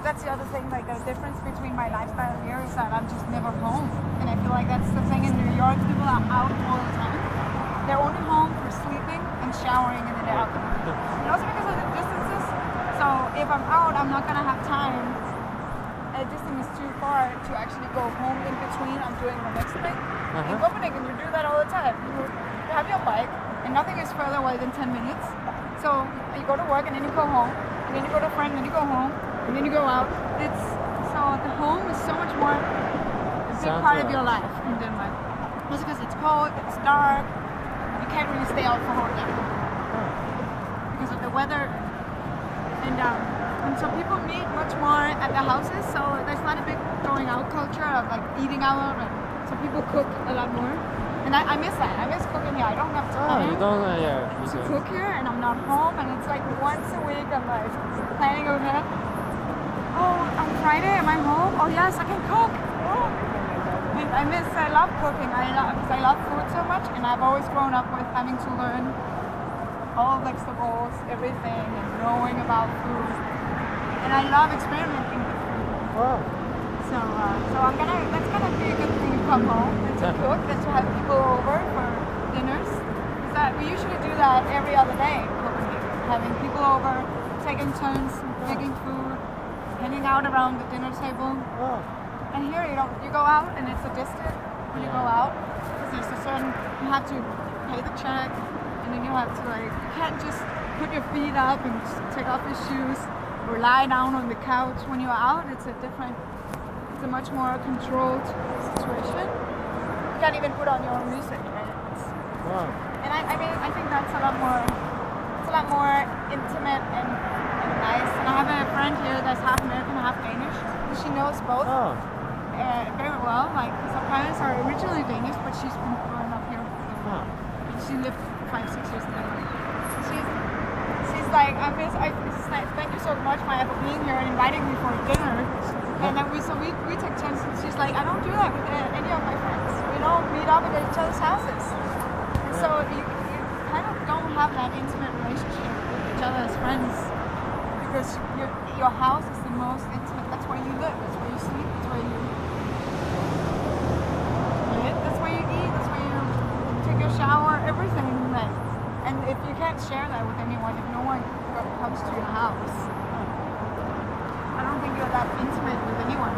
that's the other thing, like the difference between my lifestyle here is that I'm just never home. And I feel like that's the thing in New York, people are out all the time. They're only home for sleeping and showering and then they're out. And also because of the distances. So if I'm out, I'm not gonna have time. A distance is too far to actually go home in between. I'm doing the next thing. In Copenhagen, you do that all the time. You have your bike and nothing is further away than 10 minutes. So you go to work and then you go home. And then you go to a friend, and then you go home, and then you go out. So the home is so much more a big part of your life in Denmark. Also because it's cold, it's dark, you can't really stay out for whole day because of the weather. And so people meet much more at the houses. So there's not a big going out culture of like eating out. And so people cook a lot more. And I miss that. I miss cooking here. I don't have time to cook here, and I'm not home. And it's like once a week I'm like planning ahead. Oh, on Friday am I home? Oh yes, I can cook. Oh. And I love cooking. Because I love food so much, and I've always grown up with having to learn all vegetables, everything, and knowing about food. And I love experimenting with food. Wow. So that's gonna be a good thing to come home and to cook and to have people over for dinners. Because we usually do that every other day in Copenhagen, having people over, taking turns, making food, hanging out around the dinner table. And here you go out and it's a distance when you go out. Because there's a certain, you have to pay the check, and then you have to you can't just put your feet up and just take off your shoes or lie down on the couch. When you're out, it's a much more controlled situation. You can't even put on your own music, right? And I think that's a lot more intimate and nice. And I have a friend here that's half American, half Danish. And she knows both very well. Like, because her parents are originally Danish, but she's been growing up here. And she lived 5-6 years in Denmark. So she's like, thank you so much, Maya, for being here and inviting me for dinner. And then we take turns. She's like, I don't do that with any of my friends. We don't meet up at each other's houses. And so you kind of don't have that intimate relationship with each other as friends, because your house is the most intimate. That's where you live. That's where you sleep. That's where you live. That's where you eat. That's where you take your shower. Everything. And if you can't share that with anyone, if no one comes to your house, I don't think you're that intimate with anyone.